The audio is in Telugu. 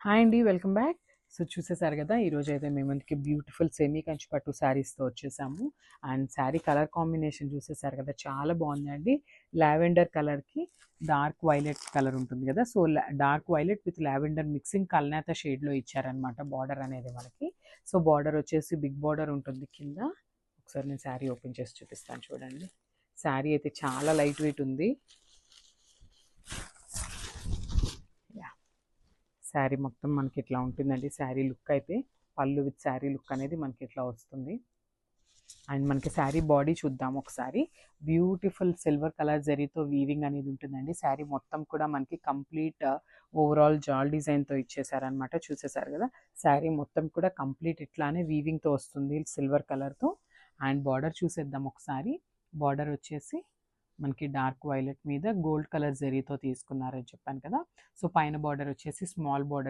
హాయ్ అండి, వెల్కమ్ బ్యాక్. సో చూసేసారు కదా, ఈరోజు అయితే మేము మనకి బ్యూటిఫుల్ సెమీ కంచి పట్టు శారీస్తో వచ్చేసాము. అండ్ శారీ కలర్ కాంబినేషన్ చూసేసారు కదా, చాలా బాగుందండి. లావెండర్ కలర్కి డార్క్ వైలెట్ కలర్ ఉంటుంది కదా, so dark violet with lavender mixing కల్నేత షేడ్లో ఇచ్చారనమాట బార్డర్ అనేది మనకి. సో బార్డర్ వచ్చేసి బిగ్ బార్డర్ ఉంటుంది కింద. ఒకసారి నేను శారీ ఓపెన్ చేసి చూపిస్తాను చూడండి. శారీ అయితే చాలా లైట్ వెయిట్ ఉంది. శారీ మొత్తం మనకి ఇట్లా ఉంటుందండి. శారీ లుక్ అయితే పళ్ళు విత్ శారీ లుక్ అనేది మనకి ఇట్లా వస్తుంది. అండ్ మనకి శారీ బాడీ చూద్దాం ఒకసారి. బ్యూటిఫుల్ సిల్వర్ కలర్ జరీతో వీవింగ్ అనేది ఉంటుందండి. శారీ మొత్తం కూడా మనకి కంప్లీట్ ఓవరాల్ జాల్ డిజైన్తో ఇచ్చేసారనమాట. చూసేసారు కదా, శారీ మొత్తం కూడా కంప్లీట్ ఇట్లానే వీవింగ్తో వస్తుంది సిల్వర్ కలర్తో. అండ్ బార్డర్ చూసేద్దాం ఒకసారి. బార్డర్ వచ్చేసి మనకి డార్క్ వైలెట్ మీద గోల్డ్ కలర్ జరీతో తీసుకున్నారని చెప్పాను కదా. సో పైన బార్డర్ వచ్చేసి స్మాల్ బార్డర్